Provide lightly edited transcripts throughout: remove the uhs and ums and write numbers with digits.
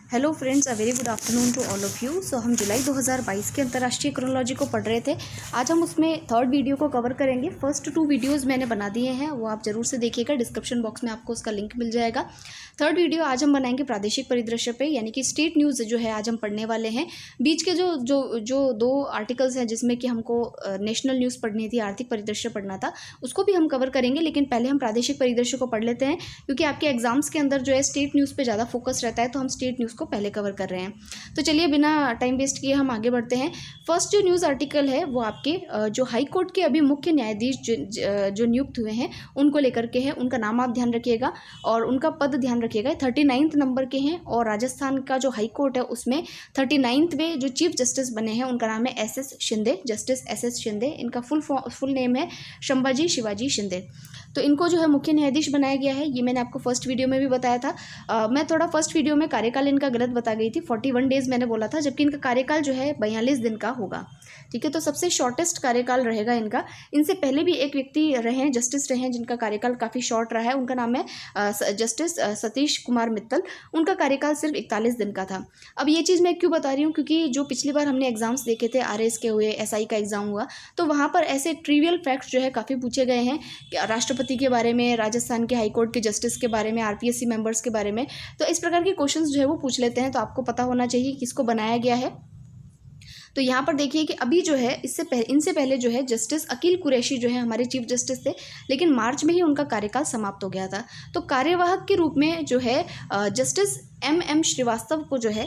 Hello friends, a very good afternoon to all of you. So हम July 2022 के अंतर्राष्ट्रीय chronology को पढ़ रहे थे। आज हम उसमें थर्ड वीडियो को कवर करेंगे। फर्स्ट 2 वीडियोस मैंने बना दिए हैं, वो आप जरूर से देखिएगा। डिस्क्रिप्शन बॉक्स में आपको उसका लिंक मिल जाएगा। थर्ड वीडियो आज हम बनाएंगे प्रादेशिक परिदृश्य पे, यानी कि स्टेट न्यूज़ जो है आज हम पढ़ने वाले हैं। बीच के जो 2 आर्टिकल्स हैं जिसमें कि हमको नेशनल न्यूज़ पढ़नी थी, आर्थिक परिदृश्य पढ़ना था, उसको भी हम कवर करेंगे। लेकिन पहले हम प्रादेशिक परिदृश्य को पढ़ लेते हैं, क्योंकि आपके एग्जाम्स के अंदर जो है स्टेट न्यूज़ पे ज़्यादा फोकस रहता है, तो हम स्टेट न्यूज़ को पहले कवर कर रहे हैं। तो चलिए बिना टाइम वेस्ट किए हम आगे बढ़ते हैं। फर्स्ट जो न्यूज़ आर्टिकल है वो आपके जो हाई कोर्ट के अभी मुख्य न्यायाधीश जो नियुक्त हुए हैं उनको लेकर के है। उनका नाम आप ध्यान रखिएगा और उनका पद ध्यान रखिएगा। 39 नंबर के हैं और राजस्थान का जो हाई कोर्ट है उसमें 39वें जो चीफ जस्टिस बने हैं उनका नाम है S S. Shinde, justice S S. Shinde. इनका फुल नेम है शंभाजी शिवाजी शिंदे। तो इनको जो है मुख्य न्यायाधीश बनाया गया है। ये मैंने आपको फर्स्ट वीडियो में भी बताया था। मैं थोड़ा फर्स्ट वीडियो में कार्यकाल इनका गलत बता गई थी, 41 डेज मैंने बोला था, जबकि इनका कार्यकाल जो है 42 दिन का होगा। ठीक है, तो सबसे शॉर्टेस्ट कार्यकाल रहेगा इनका। इनसे पहले भी एक व्यक्ति रहे हैं, जस्टिस रहे हैं, जिनका कार्यकाल काफ़ी शॉर्ट रहा है। उनका नाम है जस्टिस सतीश कुमार मित्तल। उनका कार्यकाल सिर्फ 41 दिन का था। अब ये चीज़ मैं क्यों बता रही हूँ, क्योंकि जो पिछली बार हमने एग्जाम्स देखे थे, आरएस के हुए, एसआई का एग्जाम हुआ, तो वहाँ पर ऐसे ट्रिवियल फैक्ट्स जो है काफ़ी पूछे गए हैं, राष्ट्रपति के बारे में, राजस्थान के हाईकोर्ट के जस्टिस के बारे में, आरपीएससी मेंबर्स के बारे में। तो इस प्रकार के क्वेश्चंस जो है वो पूछ लेते हैं, तो आपको पता होना चाहिए किसको बनाया गया है। तो यहाँ पर देखिए कि अभी जो है इनसे पहले जो है जस्टिस अकील कुरैशी जो है हमारे चीफ जस्टिस थे, लेकिन मार्च में ही उनका कार्यकाल समाप्त हो गया था। तो कार्यवाहक के रूप में जो है जस्टिस एम श्रीवास्तव को जो है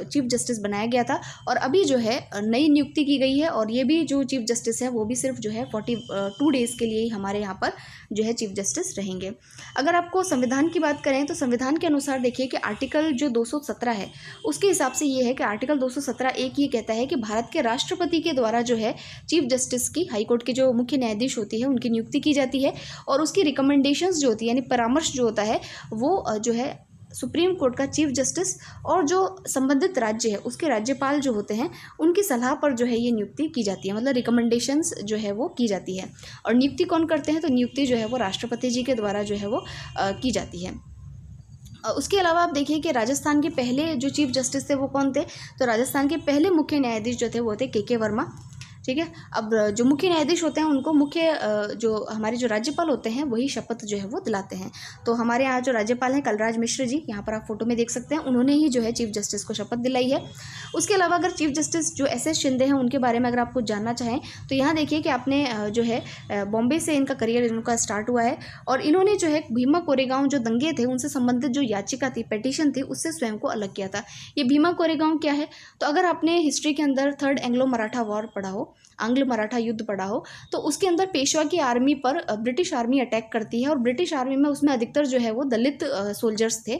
चीफ जस्टिस बनाया गया था। और अभी जो है नई नियुक्ति की गई है, और ये भी जो चीफ जस्टिस है वो भी सिर्फ जो है 42 डेज़ के लिए ही हमारे यहाँ पर जो है चीफ जस्टिस रहेंगे। अगर आपको संविधान की बात करें तो संविधान के अनुसार देखिए कि आर्टिकल जो 217 है उसके हिसाब से ये है कि आर्टिकल 217 एक ये कहता है कि भारत के राष्ट्रपति के द्वारा जो है चीफ जस्टिस की, हाईकोर्ट के जो मुख्य न्यायाधीश होती है उनकी नियुक्ति की जाती है, और उसकी रिकमेंडेशंस जो होती है, यानी परामर्श जो होता है, वो जो है सुप्रीम कोर्ट का चीफ जस्टिस और जो संबंधित राज्य है उसके राज्यपाल जो होते हैं उनकी सलाह पर जो है ये नियुक्ति की जाती है, मतलब रिकमेंडेशंस जो है वो की जाती है। और नियुक्ति कौन करते हैं, तो नियुक्ति जो है वो राष्ट्रपति जी के द्वारा जो है वो की जाती है। उसके अलावा आप देखिए कि राजस्थान के पहले जो चीफ जस्टिस थे वो कौन थे, तो राजस्थान के पहले मुख्य न्यायाधीश जो थे वो थे के वर्मा। ठीक है, अब जो मुख्य न्यायाधीश होते हैं उनको जो हमारे जो राज्यपाल होते हैं वही शपथ जो है वो दिलाते हैं। तो हमारे यहाँ जो राज्यपाल हैं कलराज मिश्र जी, यहाँ पर आप फोटो में देख सकते हैं, उन्होंने ही जो है चीफ जस्टिस को शपथ दिलाई है। उसके अलावा अगर चीफ जस्टिस जो एस.एस. शिंदे हैं उनके बारे में अगर आप कुछ जानना चाहें तो यहाँ देखिए कि आपने जो है बॉम्बे से इनका करियर इनका स्टार्ट हुआ है, और इन्होंने जो है भीमा कोरेगांव जो दंगे थे उनसे संबंधित जो याचिका थी, पेटिशन थी, उससे स्वयं को अलग किया था। ये भीमा कोरेगांव क्या है, तो अगर आपने हिस्ट्री के अंदर थर्ड एंग्लो मराठा वॉर पढ़ा हो, आंग्ल मराठा युद्ध पढ़ा हो, तो उसके अंदर पेशवा की आर्मी पर ब्रिटिश आर्मी अटैक करती है, और ब्रिटिश आर्मी में उसमें अधिकतर जो है वो दलित सोल्जर्स थे।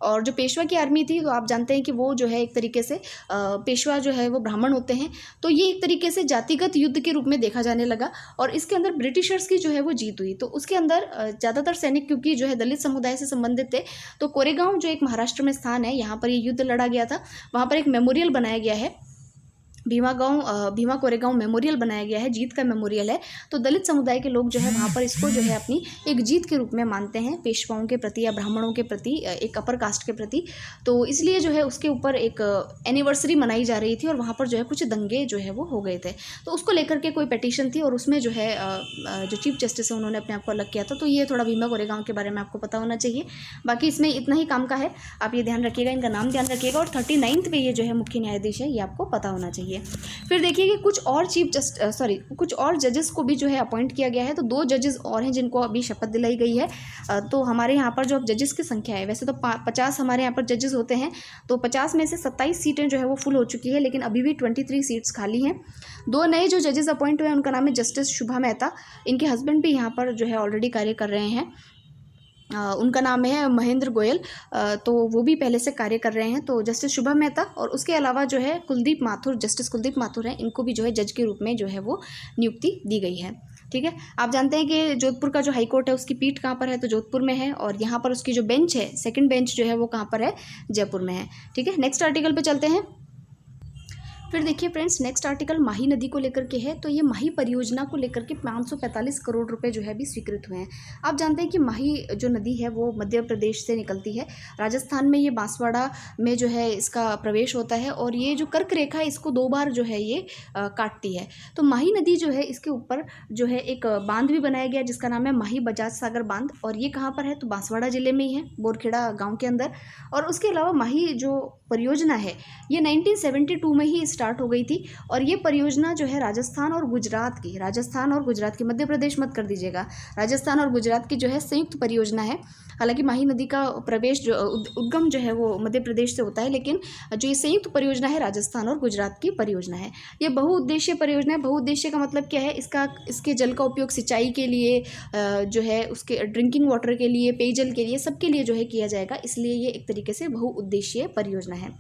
और जो पेशवा की आर्मी थी, तो आप जानते हैं कि वो जो है एक तरीके से पेशवा जो है वो ब्राह्मण होते हैं, तो ये एक तरीके से जातिगत युद्ध के रूप में देखा जाने लगा, और इसके अंदर ब्रिटिशर्स की जो है वो जीत हुई। तो उसके अंदर ज़्यादातर सैनिक क्योंकि जो है दलित समुदाय से संबंधित थे, तो कोरेगांव जो एक महाराष्ट्र में स्थान है, यहाँ पर ये युद्ध लड़ा गया था। वहाँ पर एक मेमोरियल बनाया गया है, भीमा कोरेगांव मेमोरियल बनाया गया है, जीत का मेमोरियल है। तो दलित समुदाय के लोग जो है वहाँ पर इसको जो है अपनी एक जीत के रूप में मानते हैं, पेशवाओं के प्रति या ब्राह्मणों के प्रति, एक अपर कास्ट के प्रति। तो इसलिए जो है उसके ऊपर एक एनिवर्सरी मनाई जा रही थी, और वहाँ पर जो है कुछ दंगे जो है वो हो गए थे, तो उसको लेकर के कोई पिटीशन थी, और उसमें जो है जो चीफ जस्टिस है उन्होंने अपने आप को अलग किया था। तो ये थोड़ा भीमा कोरेगांव के बारे में आपको पता होना चाहिए। बाकी इसमें इतना ही काम का है, आप ये ध्यान रखिएगा, इनका नाम ध्यान रखिएगा, और 39वें पे ये जो है मुख्य न्यायाधीश है, ये आपको पता होना चाहिए। फिर देखिए कि कुछ और जजेस को भी जो है अपॉइंट किया गया है। तो 2 जजेस और हैं जिनको अभी शपथ दिलाई गई है। तो हमारे यहाँ पर जो जजेस की संख्या है, वैसे तो 50 हमारे यहाँ पर जजेस होते हैं, तो 50 में से 27 सीटें जो है वो फुल हो चुकी है, लेकिन अभी भी 23 सीट्स खाली हैं। 2 नए जो जजेस अपॉइंट हुए हैं उनका नाम है जस्टिस शुभा मेहता। इनके हस्बैंड भी यहाँ पर जो है ऑलरेडी कार्य कर रहे हैं, उनका नाम है महेंद्र गोयल। तो वो भी पहले से कार्य कर रहे हैं, तो जस्टिस शुभा मेहता, और उसके अलावा जो है जस्टिस कुलदीप माथुर हैं, इनको भी जो है जज के रूप में जो है वो नियुक्ति दी गई है। ठीक है, आप जानते हैं कि जोधपुर का जो हाई कोर्ट है उसकी पीठ कहाँ पर है, तो जोधपुर में है, और यहाँ पर उसकी जो बेंच है, सेकंड बेंच जो है वो कहाँ पर है, जयपुर में है। ठीक है, नेक्स्ट आर्टिकल पे चलते हैं। फिर देखिए फ्रेंड्स, नेक्स्ट आर्टिकल माही नदी को लेकर के है। तो ये माही परियोजना को लेकर के 545 करोड़ रुपए जो है अभी स्वीकृत हुए हैं। आप जानते हैं कि माही जो नदी है वो मध्य प्रदेश से निकलती है। राजस्थान में ये बांसवाड़ा में जो है इसका प्रवेश होता है और ये जो कर्क रेखा है इसको 2 बार जो है ये काटती है। तो माही नदी जो है इसके ऊपर जो है एक बांध भी बनाया गया जिसका नाम है माही बजाज सागर बांध। और ये कहाँ पर है? तो बांसवाड़ा जिले में ही है, बोरखेड़ा गाँव के अंदर। और उसके अलावा माही जो परियोजना है ये 1972 में ही स्टार्ट हो गई थी। और ये परियोजना जो है राजस्थान और गुजरात की, मध्य प्रदेश मत कर दीजिएगा, राजस्थान और गुजरात की जो है संयुक्त परियोजना है। हालांकि माही नदी का प्रवेश जो उद्गम जो है वो मध्य प्रदेश से होता है, लेकिन जो ये संयुक्त परियोजना है राजस्थान और गुजरात की परियोजना है। ये बहुउद्देशीय परियोजना है। बहुउद्देशीय का मतलब क्या है? इसके जल का उपयोग सिंचाई के लिए जो है उसके ड्रिंकिंग वाटर के लिए, पेयजल के लिए, सबके लिए जो है किया जाएगा, इसलिए ये एक तरीके से बहुउद्देशीय परियोजना है।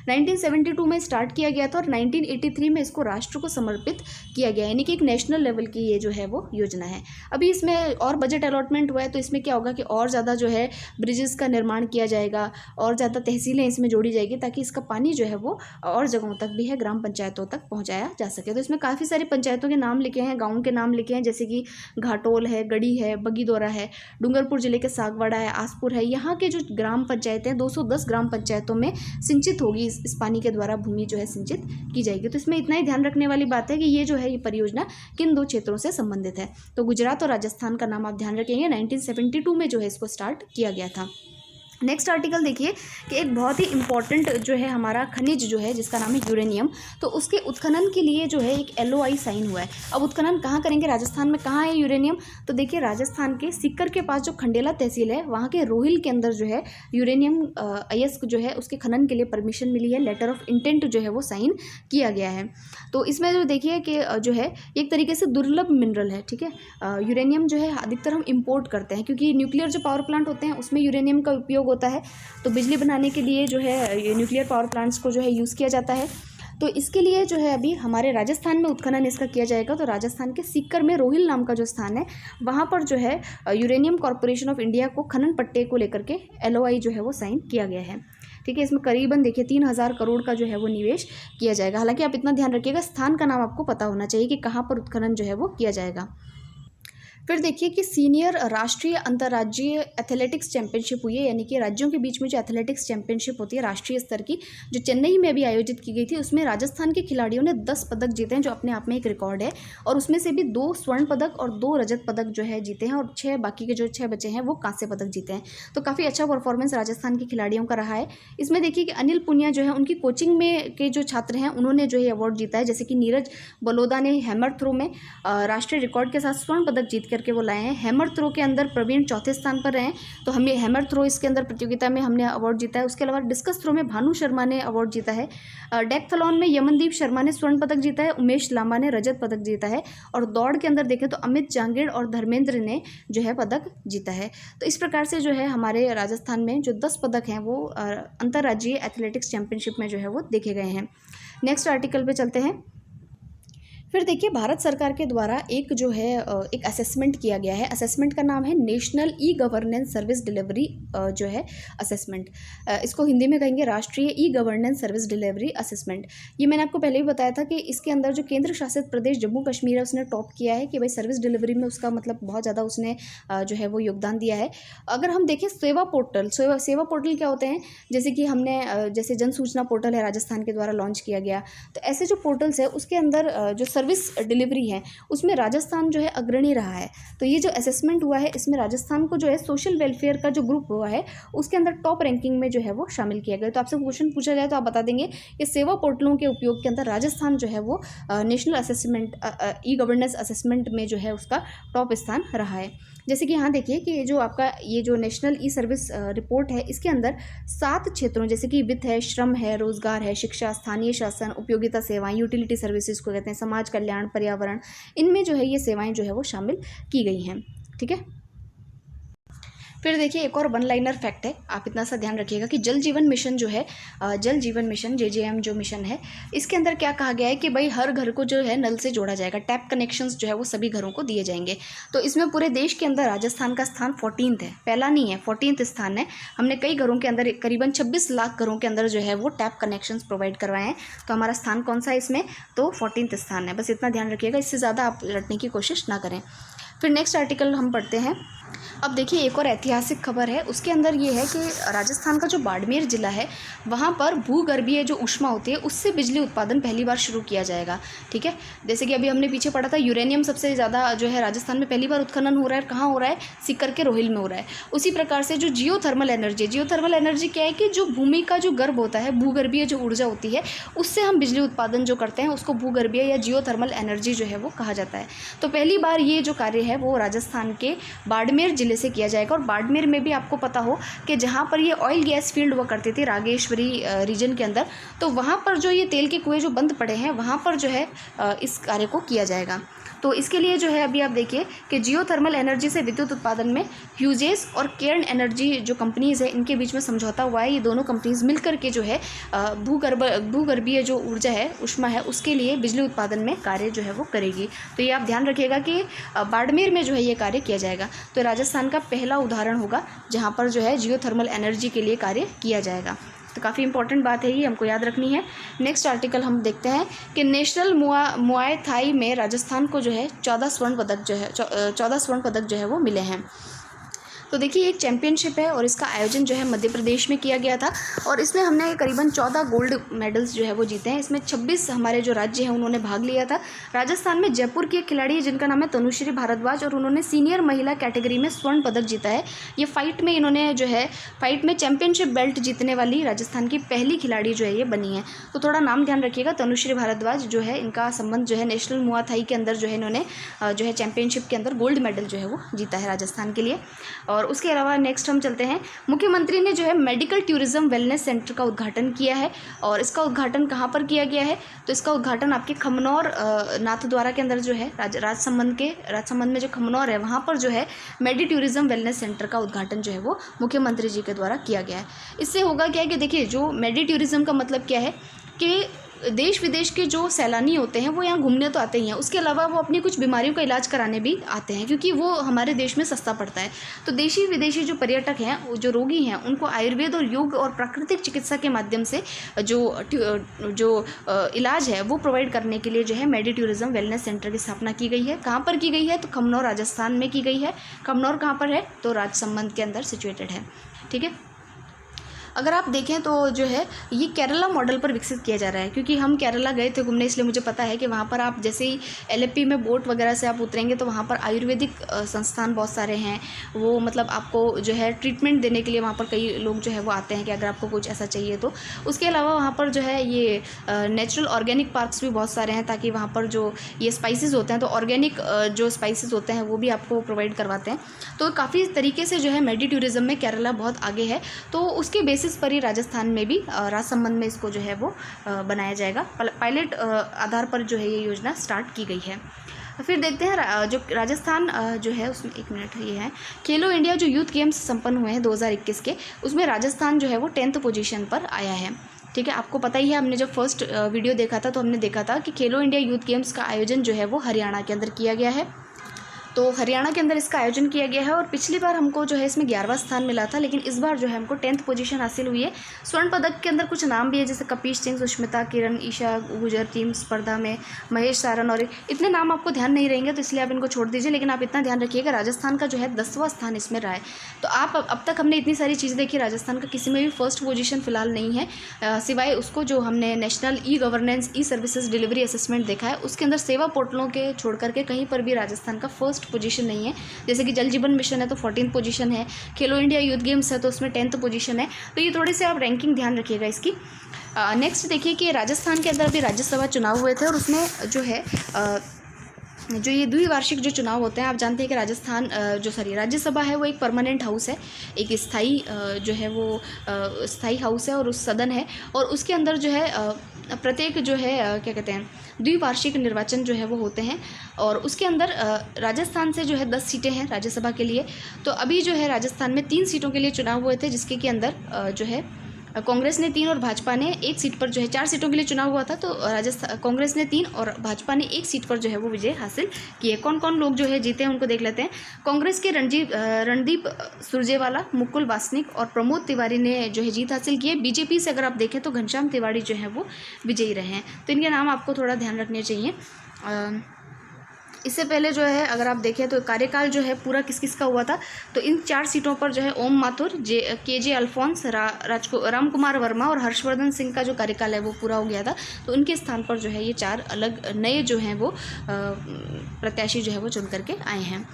1972 में स्टार्ट किया गया था और 1983 में इसको राष्ट्र को समर्पित किया गया, यानी कि एक नेशनल लेवल की ये जो है वो योजना है। अभी इसमें और बजट अलॉटमेंट हुआ है, तो इसमें क्या होगा कि और ज़्यादा जो है ब्रिजेस का निर्माण किया जाएगा और ज़्यादा तहसीलें इसमें जोड़ी जाएगी ताकि इसका पानी जो है वो और जगहों तक भी है, ग्राम पंचायतों तक पहुँचाया जा सके। तो इसमें काफ़ी सारी पंचायतों के नाम लिखे हैं, गाँव के नाम लिखे हैं, जैसे कि घाटोल है, गढ़ी है, बगीदोरा है, डूंगरपुर जिले के सागवाड़ा है, आसपुर है। यहाँ के जो ग्राम पंचायतें 210 ग्राम पंचायतों में सिंचित होगी, इस पानी के द्वारा भूमि जो है सिंचित की जाएगी। तो इसमें इतना ही ध्यान रखने वाली बात है कि ये जो है ये परियोजना किन 2 क्षेत्रों से संबंधित है। तो गुजरात और राजस्थान का नाम आप ध्यान रखेंगे। 1972 में जो है इसको स्टार्ट किया गया था। नेक्स्ट आर्टिकल देखिए कि एक बहुत ही इंपॉर्टेंट जो है हमारा खनिज जो है जिसका नाम है यूरेनियम। तो उसके उत्खनन के लिए जो है एक LOI साइन हुआ है। अब उत्खनन कहाँ करेंगे? राजस्थान में। कहाँ है यूरेनियम? तो देखिए राजस्थान के सीकर के पास जो खंडेला तहसील है वहाँ के रोहिल के अंदर जो है यूरेनियम अयस्क जो है उसके खनन के लिए परमिशन मिली है। लेटर ऑफ इंटेंट जो है वो साइन किया गया है। तो इसमें जो देखिए कि जो है एक तरीके से दुर्लभ मिनरल है, ठीक है। यूरेनियम जो है अधिकतर हम इम्पोर्ट करते हैं क्योंकि न्यूक्लियर जो पावर प्लांट होते हैं उसमें यूरेनियम का उपयोग होता है। तो बिजली बनाने के लिए जो है ये न्यूक्लियर पावर प्लांट्स को जो है यूज़ किया जाता है। तो इसके लिए जो है अभी हमारे राजस्थान में उत्खनन इसका किया जाएगा। तो राजस्थान के सीकर में रोहिल नाम का जो स्थान है वहाँ पर जो है यूरेनियम कॉर्पोरेशन ऑफ इंडिया को खनन पट्टे को लेकर के LOI जो है वो साइन किया गया है, ठीक है। इसमें करीबन देखिए 3000 करोड़ का जो है वो निवेश किया जाएगा। हालांकि आप इतना ध्यान रखिएगा स्थान का नाम आपको पता होना चाहिए कि कहाँ पर उत्खनन जो है वो किया जाएगा। फिर देखिए कि सीनियर राष्ट्रीय अंतर्राज्यीय एथलेटिक्स चैंपियनशिप हुई है, यानी कि राज्यों के बीच में जो एथलेटिक्स चैंपियनशिप होती है राष्ट्रीय स्तर की, जो चेन्नई में अभी आयोजित की गई थी, उसमें राजस्थान के खिलाड़ियों ने 10 पदक जीते हैं, जो अपने आप में एक रिकॉर्ड है। और उसमें से भी 2 स्वर्ण पदक और 2 रजत पदक जो है जीते हैं और 6 बाकी के जो 6 बचे हैं वो कांस्य पदक जीते हैं। तो काफ़ी अच्छा परफॉर्मेंस राजस्थान के खिलाड़ियों का रहा है। इसमें देखिए कि अनिल पुनिया जो है उनकी कोचिंग में के जो छात्र हैं उन्होंने जो है अवार्ड जीता है। जैसे कि नीरज बलोदा ने हैमर थ्रो में राष्ट्रीय रिकॉर्ड के साथ स्वर्ण पदक जीत करके वो लाए हैं। हैमर थ्रो के अंदर प्रवीण चौथे स्थान पर रहे हैं, तो हमें हैमर थ्रो इसके अंदर प्रतियोगिता में हमने अवार्ड जीता है। उसके अलावा डिस्कस थ्रो में भानु शर्मा ने अवार्ड जीता है। डेक्थलॉन में यमनदीप शर्मा ने स्वर्ण पदक जीता है, उमेश लांबा ने रजत पदक जीता है। और दौड़ के अंदर देखें तो अमित जांगीड़ और धर्मेंद्र ने जो है पदक जीता है। तो इस प्रकार से जो है हमारे राजस्थान में जो 10 पदक हैं वो अंतर्राज्यीय एथलेटिक्स चैंपियनशिप में जो है वो देखे गए हैं। नेक्स्ट आर्टिकल पे चलते हैं। फिर देखिए भारत सरकार के द्वारा एक जो है एक असेसमेंट किया गया है। असेसमेंट का नाम है नेशनल ई-गवर्नेंस सर्विस डिलीवरी जो है असेसमेंट। इसको हिंदी में कहेंगे राष्ट्रीय ई-गवर्नेंस सर्विस डिलीवरी असेसमेंट। ये मैंने आपको पहले भी बताया था कि इसके अंदर जो केंद्र शासित प्रदेश जम्मू कश्मीर है उसने टॉप किया है कि भाई सर्विस डिलीवरी में उसका मतलब बहुत ज़्यादा उसने जो है वो योगदान दिया है। अगर हम देखें सेवा पोर्टल क्या होते हैं, जैसे कि हमने जैसे जन सूचना पोर्टल है राजस्थान के द्वारा लॉन्च किया गया। तो ऐसे जो पोर्टल्स है उसके अंदर जो सर्विस डिलीवरी है उसमें राजस्थान जो है अग्रणी रहा है। तो ये जो असेसमेंट हुआ है इसमें राजस्थान को जो है सोशल वेलफेयर का जो ग्रुप हुआ है उसके अंदर टॉप रैंकिंग में जो है वो शामिल किया गया। तो आपसे क्वेश्चन पूछा जाए तो आप बता देंगे कि सेवा पोर्टलों के उपयोग के अंदर राजस्थान जो है वो नेशनल असेसमेंट ई-गवर्नेंस असेसमेंट में जो है उसका टॉप स्थान रहा है। जैसे कि यहाँ देखिए कि जो आपका ये जो नेशनल ई सर्विस रिपोर्ट है इसके अंदर 7 क्षेत्रों जैसे कि वित्त है, श्रम है, रोजगार है, शिक्षा, स्थानीय शासन, उपयोगिता सेवाएं, यूटिलिटी सर्विसेज को कहते हैं, समाज कल्याण, पर्यावरण, इनमें जो है ये सेवाएं जो है वो शामिल की गई हैं, ठीक है। फिर देखिए एक और वन लाइनर फैक्ट है, आप इतना सा ध्यान रखिएगा कि जल जीवन मिशन जो है, जल जीवन मिशन JJM जो मिशन है, इसके अंदर क्या कहा गया है कि भाई हर घर को जो है नल से जोड़ा जाएगा, टैप कनेक्शंस जो है वो सभी घरों को दिए जाएंगे। तो इसमें पूरे देश के अंदर राजस्थान का स्थान 14th है, पहला नहीं है, 14th स्थान है। हमने कई घरों के अंदर करीबन 26 लाख घरों के अंदर जो है वो टैप कनेक्शंस प्रोवाइड करवाए हैं। तो हमारा स्थान कौन सा है इसमें, तो 14th स्थान है। बस इतना ध्यान रखिएगा, इससे ज़्यादा आप रटने की कोशिश ना करें। फिर नेक्स्ट आर्टिकल हम पढ़ते हैं। अब देखिए एक और ऐतिहासिक खबर है, उसके अंदर ये है कि राजस्थान का जो बाड़मेर ज़िला है वहाँ पर भूगर्भीय जो ऊष्मा होती है उससे बिजली उत्पादन पहली बार शुरू किया जाएगा। ठीक है, जैसे कि अभी हमने पीछे पढ़ा था, यूरेनियम सबसे ज़्यादा जो है राजस्थान में पहली बार उत्खनन हो रहा है, कहाँ हो रहा है, सीकर के रोहिल में हो रहा है। उसी प्रकार से जो जियोथर्मल एनर्जी क्या है कि जो भूमि का जो गर्भ होता है, भूगर्भीय जो ऊर्जा होती है, उससे हम बिजली उत्पादन जो करते हैं उसको भूगर्भीय या जियोथर्मल एनर्जी जो है वो कहा जाता है। तो पहली बार ये जो कार्य है वो राजस्थान के बाड़मेर जिले से किया जाएगा। और बाड़मेर में भी आपको पता हो कि जहाँ पर ये ऑयल गैस फील्ड हुआ करती थी रागेश्वरी रीजन के अंदर, तो वहाँ पर जो ये तेल के कुएं जो बंद पड़े हैं वहाँ पर जो है इस कार्य को किया जाएगा। तो इसके लिए जो है अभी आप देखिए कि जियोथर्मल एनर्जी से विद्युत उत्पादन में ह्यूजेस और केयर्न एनर्जी जो कंपनीज़ है इनके बीच में समझौता हुआ है। ये दोनों कंपनीज मिलकर के जो है भूगर्भीय जो ऊर्जा है, ऊष्मा है, उसके लिए बिजली उत्पादन में कार्य जो है वो करेगी। तो ये आप ध्यान रखिएगा कि बाड़मेर में जो है ये कार्य किया जाएगा। तो राजस्थान का पहला उदाहरण होगा जहाँ पर जो है जियोथर्मल एनर्जी के लिए कार्य किया जाएगा। तो काफ़ी इंपॉर्टेंट बात है, ये हमको याद रखनी है। नेक्स्ट आर्टिकल हम देखते हैं कि नेशनल मुआय थाई में राजस्थान को जो है 14 स्वर्ण पदक जो है वो मिले हैं। तो देखिए एक चैम्पियनशिप है और इसका आयोजन जो है मध्य प्रदेश में किया गया था और इसमें हमने करीबन 14 गोल्ड मेडल्स जो है वो जीते हैं। इसमें 26 हमारे जो राज्य हैं उन्होंने भाग लिया था। राजस्थान में जयपुर की एक खिलाड़ी है जिनका नाम है तनुश्री भारद्वाज और उन्होंने सीनियर महिला कैटेगरी में स्वर्ण पदक जीता है। ये फाइट में चैम्पियनशिप बेल्ट जीतने वाली राजस्थान की पहली खिलाड़ी जो है ये बनी है। तो थोड़ा नाम ध्यान रखिएगा, तनुश्री भारद्वाज जो है इनका संबंध जो है नेशनल मुआ थाई के अंदर जो है इन्होंने जो है चैम्पियनशिप के अंदर गोल्ड मेडल जो है वो जीता है राजस्थान के लिए। और उसके अलावा नेक्स्ट हम चलते हैं, मुख्यमंत्री ने जो है मेडिकल टूरिज्म वेलनेस सेंटर का उद्घाटन किया है। और इसका उद्घाटन कहाँ पर किया गया है, तो इसका उद्घाटन आपके खमनौर नाथद्वारा के अंदर जो है राजसमंद में जो खमनौर है वहाँ पर जो है मेडी टूरिज्म वेलनेस सेंटर का उद्घाटन जो है वो मुख्यमंत्री जी के द्वारा किया गया है। इससे होगा क्या है कि देखिए जो मेडी टूरिज्म का मतलब क्या है कि देश विदेश के जो सैलानी होते हैं वो यहाँ घूमने तो आते ही हैं, उसके अलावा वो अपनी कुछ बीमारियों का इलाज कराने भी आते हैं क्योंकि वो हमारे देश में सस्ता पड़ता है। तो देशी विदेशी जो पर्यटक हैं, जो रोगी हैं, उनको आयुर्वेद और योग और प्राकृतिक चिकित्सा के माध्यम से जो इलाज है वो प्रोवाइड करने के लिए जो है मेडी टूरिज्म वेलनेस सेंटर की स्थापना की गई है। कहाँ पर की गई है, तो खमनौर राजस्थान में की गई है। खमनौर कहाँ पर है, तो राजसमंद के अंदर सिचुएटेड है। ठीक है, अगर आप देखें तो जो है ये केरला मॉडल पर विकसित किया जा रहा है क्योंकि हम केरला गए थे घूमने, इसलिए मुझे पता है कि वहाँ पर आप जैसे ही LFP में बोट वगैरह से आप उतरेंगे तो वहाँ पर आयुर्वेदिक संस्थान बहुत सारे हैं। वो मतलब आपको जो है ट्रीटमेंट देने के लिए वहाँ पर कई लोग जो है वो आते हैं कि अगर आपको कुछ ऐसा चाहिए तो। उसके अलावा वहाँ पर जो है ये नेचुरल ऑर्गेनिक पार्क्स भी बहुत सारे हैं ताकि वहाँ पर जो ये स्पाइसेस होते हैं तो ऑर्गेनिक जो स्पाइसेस होते हैं वो भी आपको प्रोवाइड करवाते हैं। तो काफ़ी तरीके से जो है मेडी टूरिज्म में केरला बहुत आगे है। तो उसके बेसिस पर ही राजस्थान में भी राजसमंद में इसको जो है वो बनाया जाएगा। पायलट आधार पर जो है ये योजना स्टार्ट की गई है। फिर देखते हैं जो राजस्थान जो है उसमें एक मिनट ये है खेलो इंडिया जो यूथ गेम्स संपन्न हुए हैं 2021 के, उसमें राजस्थान जो है वो 10th पोजीशन पर आया है। ठीक है, आपको पता ही है, हमने जब फर्स्ट वीडियो देखा था तो हमने देखा था कि खेलो इंडिया यूथ गेम्स का आयोजन जो है वो हरियाणा के अंदर किया गया है। तो हरियाणा के अंदर इसका आयोजन किया गया है और पिछली बार हमको जो है इसमें 11वां स्थान मिला था, लेकिन इस बार जो है हमको 10th पोजीशन हासिल हुई है। स्वर्ण पदक के अंदर कुछ नाम भी है जैसे कपिश सिंह, सुष्मिता, किरण, ईशा गुजर टीम स्पर्धा में, महेश सारन, और इतने नाम आपको ध्यान नहीं रहेंगे तो इसलिए आप इनको छोड़ दीजिए। लेकिन आप इतना ध्यान रखिएगा राजस्थान का जो है 10वां स्थान इसमें रहा है। तो आप अब तक हमने इतनी सारी चीज़ें देखी, राजस्थान का किसी में भी फर्स्ट पोजीशन फिलहाल नहीं है सिवाय उसको जो हमने नेशनल ई-गवर्नेंस ई-सर्विसेज डिलीवरी असेसमेंट देखा है उसके अंदर सेवा पोर्टलों के छोड़ करके कहीं पर भी राजस्थान का फर्स्ट पोजीशन नहीं है। जैसे कि जल जीवन मिशन है तो 14th पोजीशन है, खेलो इंडिया यूथ गेम्स है तो उसमें 10th पोजीशन है। तो ये थोड़े से आप रैंकिंग ध्यान रखिएगा इसकी। नेक्स्ट देखिए कि राजस्थान के अंदर अभी राज्यसभा चुनाव हुए थे और उसमें जो है जो ये द्विवार्षिक जो चुनाव होते हैं, आप जानते हैं कि राज्यसभा है वो एक परमानेंट हाउस है, एक स्थाई जो है वो स्थाई हाउस है और उस सदन है और उसके अंदर जो है प्रत्येक जो है क्या कहते हैं द्विवार्षिक निर्वाचन जो है वो होते हैं, और उसके अंदर राजस्थान से जो है 10 सीटें हैं राज्यसभा के लिए। तो अभी जो है राजस्थान में 3 सीटों के लिए चुनाव हुए थे, जिसके के अंदर जो है कांग्रेस ने 3 और भाजपा ने 1 सीट पर जो है 4 सीटों के लिए चुनाव हुआ था। तो राजस्थान कांग्रेस ने 3 और भाजपा ने 1 सीट पर जो है वो विजय हासिल किए। कौन कौन लोग जो है जीते हैं उनको देख लेते हैं। कांग्रेस के रणदीप सुरजेवाला, मुकुल वासनिक और प्रमोद तिवारी ने जो है जीत हासिल की है। बीजेपी से अगर आप देखें तो घनश्याम तिवारी जो है वो विजयी रहे हैं। तो इनके नाम आपको थोड़ा ध्यान रखने चाहिए। इससे पहले जो है अगर आप देखें तो कार्यकाल जो है पूरा किस किस का हुआ था, तो इन 4 सीटों पर जो है ओम माथुर, के जे अल्फोंस, राम कुमार वर्मा और हर्षवर्धन सिंह का जो कार्यकाल है वो पूरा हो गया था। तो उनके स्थान पर जो है ये 4 अलग नए जो हैं वो प्रत्याशी जो है वो चुन करके आए हैं।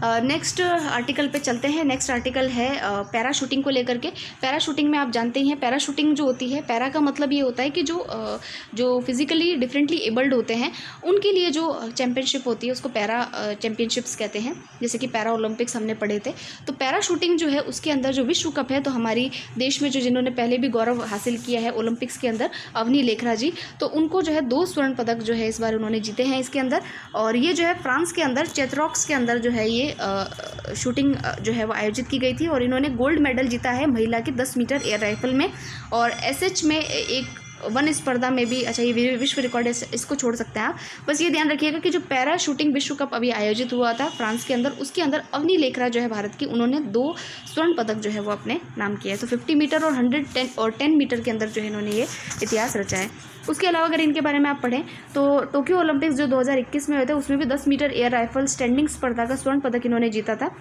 नेक्स्ट आर्टिकल पे चलते हैं। नेक्स्ट आर्टिकल है पैरा शूटिंग को लेकर के। पैरा शूटिंग में आप जानते ही हैं, पैरा शूटिंग जो होती है, पैरा का मतलब ये होता है कि जो फिजिकली डिफरेंटली एबल्ड होते हैं उनके लिए जो चैम्पियनशिप होती है उसको पैरा चैम्पियनशिप्स कहते हैं। जैसे कि पैरा ओलंपिक्स हमने पढ़े थे। तो पैरा शूटिंग जो है उसके अंदर जो विश्व कप है, तो हमारी देश में जो जिन्होंने पहले भी गौरव हासिल किया है ओलंपिक्स के अंदर, अवनी लेखरा जी, तो उनको जो है 2 स्वर्ण पदक जो है इस बार उन्होंने जीते हैं इसके अंदर। और ये जो है फ्रांस के अंदर चेतरॉक्स के अंदर जो है ये शूटिंग जो है वो आयोजित की गई थी, और इन्होंने गोल्ड मेडल जीता है महिला की 10 मीटर एयर राइफल में। और एसएच में एक वन स्पर्धा में भी, अच्छा ये विश्व रिकॉर्ड है, इसको छोड़ सकते हैं आप। बस ये ध्यान रखिएगा कि जो पैरा शूटिंग विश्व कप अभी आयोजित हुआ था फ्रांस के अंदर, उसके अंदर अवनी लेखरा जो है भारत की, उन्होंने 2 स्वर्ण पदक जो है वो अपने नाम किया है। तो 50 मीटर और 110 और 10 मीटर के अंदर जो है इन्होंने ये इतिहास रचा है। उसके अलावा अगर इनके बारे में आप पढ़ें तो टोक्यो ओलंपिक्स जो 2021 में हुए थे उसमें भी 10 मीटर एयर राइफल स्टैंडिंग स्पर्धा का स्वर्ण पदक इन्होंने जीता था।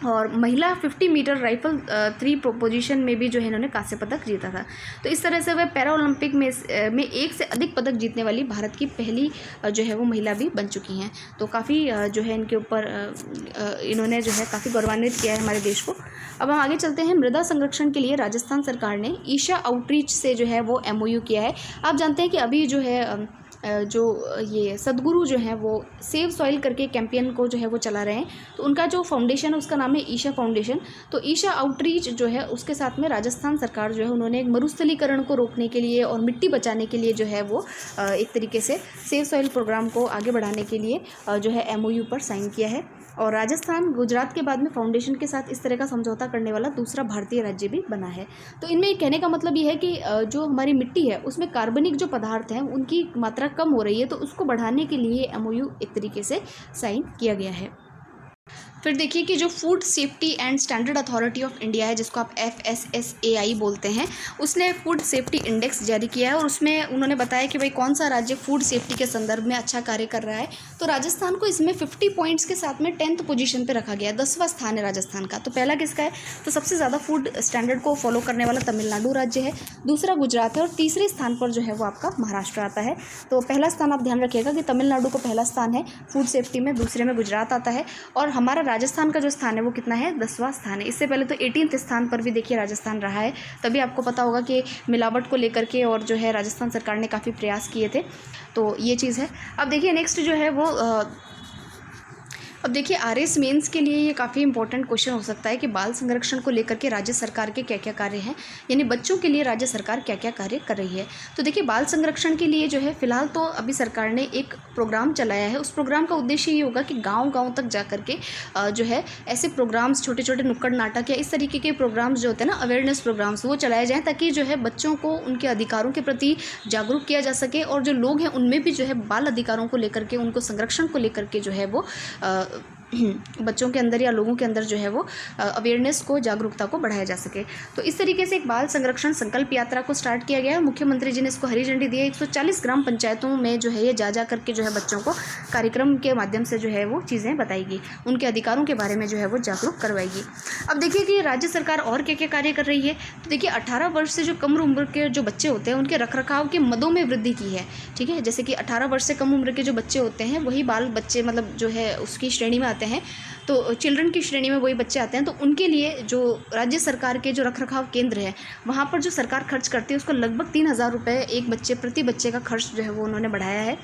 और महिला 50 मीटर राइफल 3 पोजीशन में भी जो है इन्होंने कांस्य पदक जीता था। तो इस तरह से वह पैरा ओलंपिक में 1 से अधिक पदक जीतने वाली भारत की पहली जो है वो महिला भी बन चुकी हैं। तो काफ़ी जो है इनके ऊपर इन्होंने जो है काफ़ी गौरवान्वित किया है हमारे देश को। अब हम आगे चलते हैं। मृदा संरक्षण के लिए राजस्थान सरकार ने ईशा आउटरीच से जो है वो MOU किया है। आप जानते हैं कि अभी जो है जो ये सदगुरु जो हैं वो सेव सॉइल करके कैंपेन को जो है वो चला रहे हैं। तो उनका जो फाउंडेशन है उसका नाम है ईशा फाउंडेशन। तो ईशा आउटरीच जो है उसके साथ में राजस्थान सरकार जो है उन्होंने एक मरुस्थलीकरण को रोकने के लिए और मिट्टी बचाने के लिए जो है वो एक तरीके से सेव सॉइल प्रोग्राम को आगे बढ़ाने के लिए जो है MOU पर साइन किया है। और राजस्थान गुजरात के बाद में फाउंडेशन के साथ इस तरह का समझौता करने वाला दूसरा भारतीय राज्य भी बना है। तो इनमें कहने का मतलब ये है कि जो हमारी मिट्टी है उसमें कार्बनिक जो पदार्थ हैं उनकी मात्रा कम हो रही है, तो उसको बढ़ाने के लिए MOU एक तरीके से साइन किया गया है। फिर देखिए कि जो food safety and standard authority of India है, जिसको आप FSSAI बोलते हैं, उसने फूड सेफ्टी इंडेक्स जारी किया है और उसमें उन्होंने बताया कि भाई कौन सा राज्य फूड सेफ्टी के संदर्भ में अच्छा कार्य कर रहा है। तो राजस्थान को इसमें 50 पॉइंट्स के साथ में 10th पोजीशन पे रखा गया है। 10वां स्थान है राजस्थान का। तो पहला किसका है? तो सबसे ज़्यादा फूड स्टैंडर्ड को फॉलो करने वाला तमिलनाडु राज्य है, दूसरा गुजरात है और तीसरे स्थान पर जो है वो आपका महाराष्ट्र आता है। तो पहला स्थान आप ध्यान रखिएगा कि तमिलनाडु को पहला स्थान है फूड सेफ्टी में, दूसरे में गुजरात आता है और हमारा राजस्थान का जो स्थान है वो कितना है? 10वां स्थान है। इससे पहले तो 18th स्थान पर भी देखिए राजस्थान रहा है। तभी आपको पता होगा कि मिलावट को लेकर के और जो है राजस्थान सरकार ने काफ़ी प्रयास किए थे। तो ये चीज़ है। अब देखिए नेक्स्ट जो है वो अब देखिए RS मेंस के लिए ये काफ़ी इंपॉर्टेंट क्वेश्चन हो सकता है कि बाल संरक्षण को लेकर के राज्य सरकार के क्या क्या कार्य हैं, यानी बच्चों के लिए राज्य सरकार क्या क्या कार्य कर रही है। तो देखिए बाल संरक्षण के लिए जो है फिलहाल तो अभी सरकार ने एक प्रोग्राम चलाया है। उस प्रोग्राम का उद्देश्य ये होगा कि गाँव तक जा कर के जो है ऐसे प्रोग्राम्स, छोटे छोटे नुक्कड़ नाटक या इस तरीके के प्रोग्राम्स जो होते हैं ना, अवेयरनेस प्रोग्राम्स, वो चलाए जाएँ ताकि जो है बच्चों को उनके अधिकारों के प्रति जागरूक किया जा सके और जो लोग हैं उनमें भी जो है बाल अधिकारों को लेकर के, उनको संरक्षण को लेकर के जो है वो बच्चों के अंदर या लोगों के अंदर जो है वो अवेयरनेस को, जागरूकता को बढ़ाया जा सके। तो इस तरीके से एक बाल संरक्षण संकल्प यात्रा को स्टार्ट किया गया है। मुख्यमंत्री जी ने इसको हरी झंडी दी है। 140 ग्राम पंचायतों में जो है ये जा करके जो है बच्चों को कार्यक्रम के माध्यम से जो है वो चीज़ें बताएगी, उनके अधिकारों के बारे में जो है वो जागरूक करवाएगी। अब देखिए कि राज्य सरकार और क्या क्या कार्य कर रही है। तो देखिए 18 वर्ष से जो कम उम्र के जो बच्चे होते हैं उनके रखरखाव के मदों में वृद्धि की है। ठीक है, जैसे कि 18 वर्ष से कम उम्र के जो बच्चे होते हैं वही बाल बच्चे मतलब जो है उसकी श्रेणी में आते हैं। तो चिल्ड्रन की श्रेणी में वही बच्चे आते हैं। तो उनके लिए जो राज्य सरकार के जो रखरखाव केंद्र है वहाँ पर जो सरकार खर्च करती है उसको लगभग 3000 रुपये एक बच्चे प्रति बच्चे का खर्च जो है वो उन्होंने बढ़ाया है।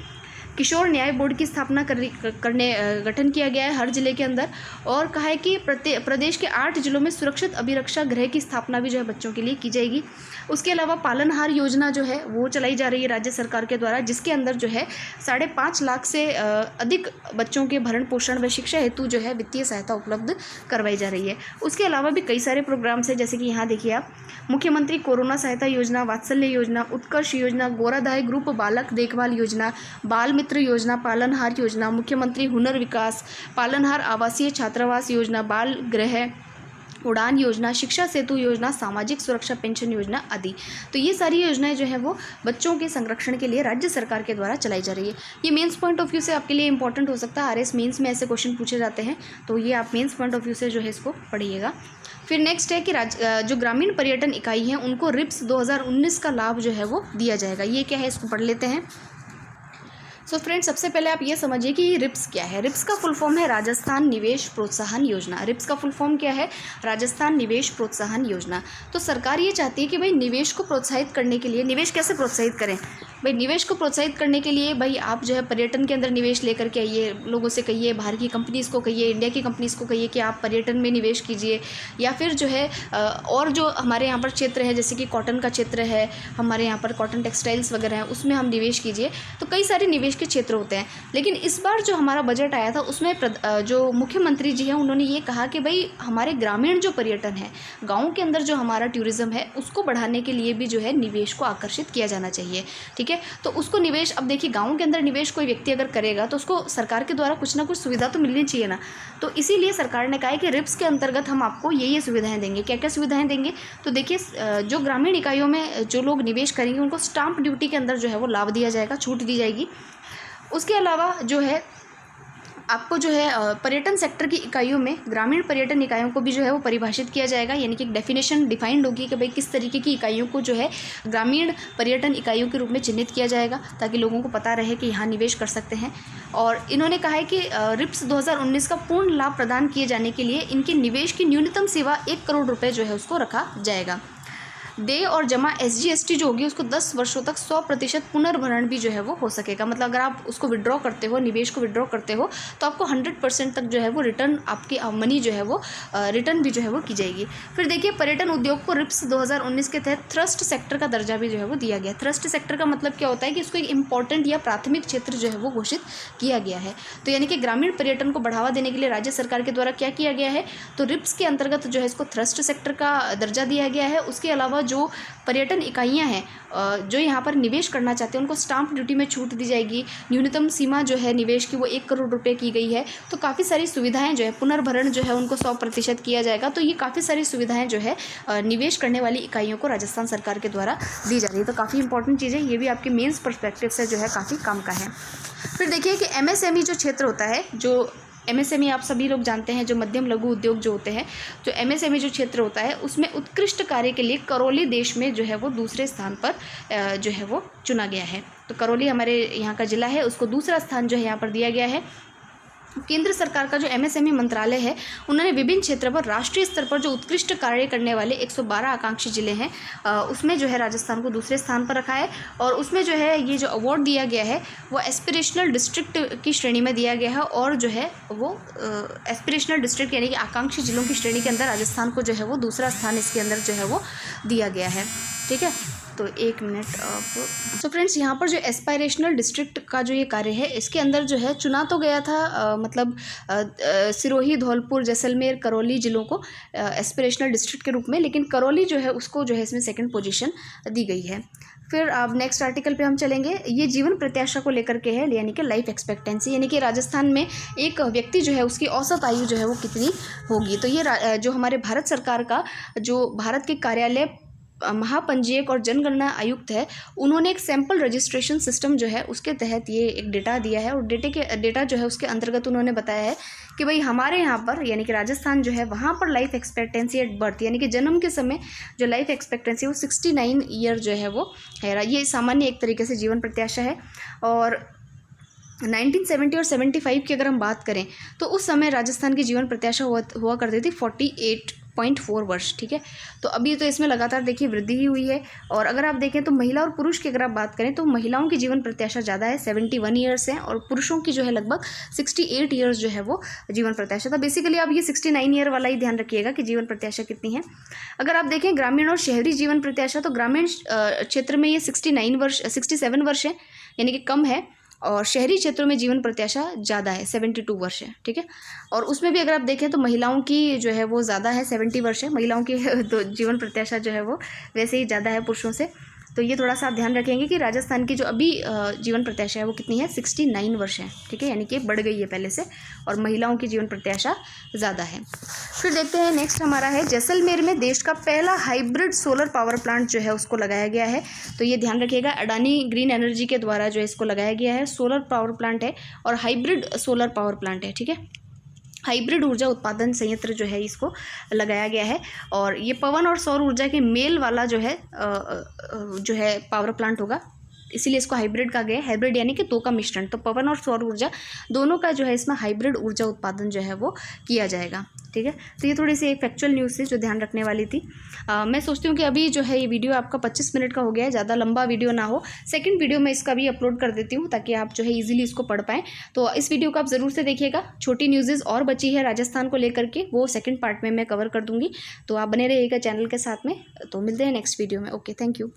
किशोर न्याय बोर्ड की स्थापना करने गठन किया गया है हर जिले के अंदर। और कहा है कि प्रदेश के 8 जिलों में सुरक्षित अभिरक्षा गृह की स्थापना भी जो है बच्चों के लिए की जाएगी। उसके अलावा पालनहार योजना जो है वो चलाई जा रही है राज्य सरकार के द्वारा, जिसके अंदर जो है 5.5 लाख से अधिक बच्चों के भरण पोषण व शिक्षा हेतु जो है वित्तीय सहायता उपलब्ध करवाई जा रही है। उसके अलावा भी कई सारे प्रोग्राम्स हैं, जैसे कि यहाँ देखिए आप, मुख्यमंत्री कोरोना सहायता योजना, वात्सल्य योजना, उत्कर्ष योजना, गोराधाय ग्रुप बालक देखभाल योजना, बाल मित्र योजना, पालनहार योजना, मुख्यमंत्री हुनर विकास, पालनहार आवासीय छात्रावास योजना, बाल गृह, उड़ान योजना, शिक्षा सेतु योजना, सामाजिक सुरक्षा पेंशन योजना आदि। तो ये सारी योजनाएं जो है वो बच्चों के संरक्षण के लिए राज्य सरकार के द्वारा चलाई जा रही है। ये मेंस पॉइंट ऑफ व्यू से आपके लिए इंपॉर्टेंट हो सकता है, आरएस मेंस में ऐसे क्वेश्चन पूछे जाते हैं, तो ये आप मेंस पॉइंट ऑफ व्यू से जो है इसको पढ़िएगा। फिर नेक्स्ट है कि जो ग्रामीण पर्यटन इकाई हैं उनको रिप्स 2019 का लाभ जो है वो दिया जाएगा। ये क्या है, इसको पढ़ लेते हैं। सो फ्रेंड्स, सबसे पहले आप ये समझिए कि रिप्स क्या है। रिप्स का फुल फॉर्म है राजस्थान निवेश प्रोत्साहन योजना। रिप्स का फुल फॉर्म क्या है, राजस्थान निवेश प्रोत्साहन योजना। तो सरकार ये चाहती है कि भाई निवेश को प्रोत्साहित करने के लिए, निवेश कैसे प्रोत्साहित करें भाई, निवेश को प्रोत्साहित करने के लिए भाई आप जो है पर्यटन के अंदर निवेश लेकर के आइए, लोगों से कहिए, बाहर की कंपनीज़ को कहिए, इंडिया की कंपनीज़ को कहिए कि आप पर्यटन में निवेश कीजिए, या फिर जो है और जो हमारे यहाँ पर क्षेत्र है, जैसे कि कॉटन का क्षेत्र है, हमारे यहाँ पर कॉटन टेक्सटाइल्स वगैरह हैं, उसमें हम निवेश कीजिए। तो कई सारे निवेश के क्षेत्र होते हैं। लेकिन इस बार जो हमारा बजट आया था उसमें जो मुख्यमंत्री जी हैं उन्होंने ये कहा कि भाई हमारे ग्रामीण जो पर्यटन है, गाँव के अंदर जो हमारा टूरिज़्म है, उसको बढ़ाने के लिए भी जो है निवेश को आकर्षित किया जाना चाहिए। ठीक है, तो उसको निवेश, अब देखिए गाँव के अंदर निवेश कोई व्यक्ति अगर करेगा तो उसको सरकार के द्वारा कुछ ना कुछ सुविधा तो मिलनी चाहिए ना। तो इसीलिए सरकार ने कहा है कि रिप्स के अंतर्गत हम आपको ये सुविधाएं देंगे। क्या क्या सुविधाएं देंगे, तो देखिए जो ग्रामीण इकाइयों में जो लोग निवेश करेंगे उनको स्टाम्प ड्यूटी के अंदर जो है वो लाभ दिया जाएगा, छूट दी जाएगी। उसके अलावा जो है आपको जो है पर्यटन सेक्टर की इकाइयों में ग्रामीण पर्यटन इकाइयों को भी जो है वो परिभाषित किया जाएगा, यानी कि एक डेफिनेशन डिफाइंड होगी कि भाई किस तरीके की इकाइयों को जो है ग्रामीण पर्यटन इकाइयों के रूप में चिन्हित किया जाएगा, ताकि लोगों को पता रहे कि यहाँ निवेश कर सकते हैं। और इन्होंने कहा है कि रिप्स 2019 का पूर्ण लाभ प्रदान किए जाने के लिए इनके निवेश की न्यूनतम सीमा 1 करोड़ रुपये जो है उसको रखा जाएगा। देय और जमा SGST जो होगी उसको 10 वर्षों तक 100% पुनर्भरण भी जो है वो हो सकेगा। मतलब अगर आप उसको विड्रॉ करते हो, निवेश को विड्रॉ करते हो, तो आपको 100% तक जो है वो रिटर्न, आपकी मनी जो है वो रिटर्न भी जो है वो की जाएगी। फिर देखिए पर्यटन उद्योग को रिप्स 2019 के तहत थ्रस्ट सेक्टर का दर्जा भी जो है वो दिया गया। थ्रस्ट सेक्टर का मतलब क्या होता है कि इसको एक इंपॉर्टेंट या प्राथमिक क्षेत्र जो है वो घोषित किया गया है। तो यानी कि ग्रामीण पर्यटन को बढ़ावा देने के लिए राज्य सरकार के द्वारा क्या किया गया है, तो रिप्स के अंतर्गत जो है इसको थ्रस्ट सेक्टर का दर्जा दिया गया है। उसके अलावा जो पर्यटन इकाइयां हैं जो यहाँ पर निवेश करना चाहते हैं उनको स्टाम्प ड्यूटी में छूट दी जाएगी। न्यूनतम सीमा जो है निवेश की वो 1 करोड़ रुपए की गई है। तो काफ़ी सारी सुविधाएं जो है, पुनर्भरण जो है उनको 100% किया जाएगा। तो ये काफ़ी सारी सुविधाएं जो है निवेश करने वाली इकाइयों को राजस्थान सरकार के द्वारा दी जा रही है। तो काफ़ी इंपॉर्टेंट चीज़ है, ये भी आपके मेंस पर्सपेक्टिव से जो है काफ़ी काम का है। फिर देखिए कि MSME जो क्षेत्र होता है, जो MSME आप सभी लोग जानते हैं, जो मध्यम लघु उद्योग जो होते हैं, जो MSME जो क्षेत्र होता है उसमें उत्कृष्ट कार्य के लिए करौली देश में जो है वो दूसरे स्थान पर जो है वो चुना गया है। तो करौली हमारे यहाँ का जिला है, उसको दूसरा स्थान जो है यहाँ पर दिया गया है। केंद्र सरकार का जो MSME मंत्रालय है, उन्होंने विभिन्न क्षेत्रों पर राष्ट्रीय स्तर पर जो उत्कृष्ट कार्य करने वाले 112 आकांक्षी जिले हैं उसमें जो है राजस्थान को दूसरे स्थान पर रखा है। और उसमें जो है ये जो अवार्ड दिया गया है वो एस्पिरेशनल डिस्ट्रिक्ट की श्रेणी में दिया गया है। और जो है वो एस्पिरेशनल डिस्ट्रिक्ट यानी कि आकांक्षी जिलों की श्रेणी के अंदर राजस्थान को जो है वो दूसरा स्थान इसके अंदर जो है वो दिया गया है। ठीक है, तो 1 मिनट आप। तो फ्रेंड्स, यहाँ पर जो एस्पायरेशनल डिस्ट्रिक्ट का जो ये कार्य है, इसके अंदर जो है चुना तो गया था मतलब सिरोही, धौलपुर, जैसलमेर, करौली जिलों को एस्पिरेशनल डिस्ट्रिक्ट के रूप में, लेकिन करौली जो है उसको जो है इसमें 2nd पोजीशन दी गई है। फिर अब नेक्स्ट आर्टिकल पे हम चलेंगे। ये जीवन प्रत्याशा को लेकर के है, यानी कि लाइफ एक्सपेक्टेंसी, यानी कि राजस्थान में एक व्यक्ति जो है उसकी औसत आयु जो है वो कितनी होगी। तो ये जो हमारे भारत सरकार का जो भारत के कार्यालय महापंजीयक और जनगणना आयुक्त है, उन्होंने एक सैंपल रजिस्ट्रेशन सिस्टम जो है उसके तहत ये एक डेटा दिया है। और डेटा जो है उसके अंतर्गत उन्होंने बताया है कि भाई हमारे यहाँ पर यानी कि राजस्थान जो है वहाँ पर लाइफ एक्सपेक्टेंसी एट बर्थ यानी कि जन्म के समय जो लाइफ एक्सपेक्टेंसी वो 69 ईयर जो है वो है। ये सामान्य एक तरीके से जीवन प्रत्याशा है। और 1970 और 75 की अगर हम बात करें तो उस समय राजस्थान की जीवन प्रत्याशा हुआ करती थी 0.4 वर्ष, ठीक है। तो अभी तो इसमें लगातार देखिए वृद्धि ही हुई है। और अगर आप देखें तो महिला और पुरुष की अगर आप बात करें तो महिलाओं की जीवन प्रत्याशा ज़्यादा है, 71 ईयर्स है, और पुरुषों की जो है लगभग 68 ईयर्स जो है वो जीवन प्रत्याशा। तो बेसिकली आप ये 69 ईयर वाला ही ध्यान रखिएगा कि जीवन प्रत्याशा कितनी है। अगर आप देखें ग्रामीण और शहरी जीवन प्रत्याशा, तो ग्रामीण क्षेत्र में ये 67 वर्ष है, यानी कि कम है, और शहरी क्षेत्रों में जीवन प्रत्याशा ज़्यादा है, 72 वर्ष है, ठीक है। और उसमें भी अगर आप देखें तो महिलाओं की जो है वो ज़्यादा है, 70 वर्ष है महिलाओं की तो जीवन प्रत्याशा जो है वो वैसे ही ज़्यादा है पुरुषों से। तो ये थोड़ा सा आप ध्यान रखेंगे कि राजस्थान की जो अभी जीवन प्रत्याशा है वो कितनी है, 69 वर्ष है, ठीक है, यानी कि बढ़ गई है पहले से, और महिलाओं की जीवन प्रत्याशा ज़्यादा है। फिर देखते हैं नेक्स्ट हमारा है जैसलमेर में देश का पहला हाइब्रिड सोलर पावर प्लांट जो है उसको लगाया गया है। तो ये ध्यान रखिएगा, अडानी ग्रीन एनर्जी के द्वारा जो है इसको लगाया गया है। सोलर पावर प्लांट है और हाइब्रिड सोलर पावर प्लांट है, ठीक है। हाइब्रिड ऊर्जा उत्पादन संयंत्र जो है इसको लगाया गया है, और ये पवन और सौर ऊर्जा के मेल वाला जो है पावर प्लांट होगा, इसीलिए इसको हाइब्रिड कहा गया है। हाइब्रिड यानी कि दो का मिश्रण, तो पवन और सौर ऊर्जा दोनों का जो है इसमें हाइब्रिड ऊर्जा उत्पादन जो है वो किया जाएगा, ठीक है। तो ये थोड़ी सी एक फैक्चुअल न्यूज़ थी जो ध्यान रखने वाली थी। मैं सोचती हूँ कि अभी जो है ये वीडियो आपका 25 मिनट का हो गया है, ज़्यादा लंबा वीडियो ना हो। सेकंड वीडियो मैं इसका भी अपलोड कर देती हूँ ताकि आप जो है ईजिली इसको पढ़ पाएँ। तो इस वीडियो को आप ज़रूर से देखिएगा। छोटी न्यूज़ेज़ और बची है राजस्थान को लेकर के, वो सेकेंड पार्ट में मैं कवर कर दूँगी। तो आप बने रहिएगा चैनल के साथ में। तो मिलते हैं नेक्स्ट वीडियो में। Okay, thank you.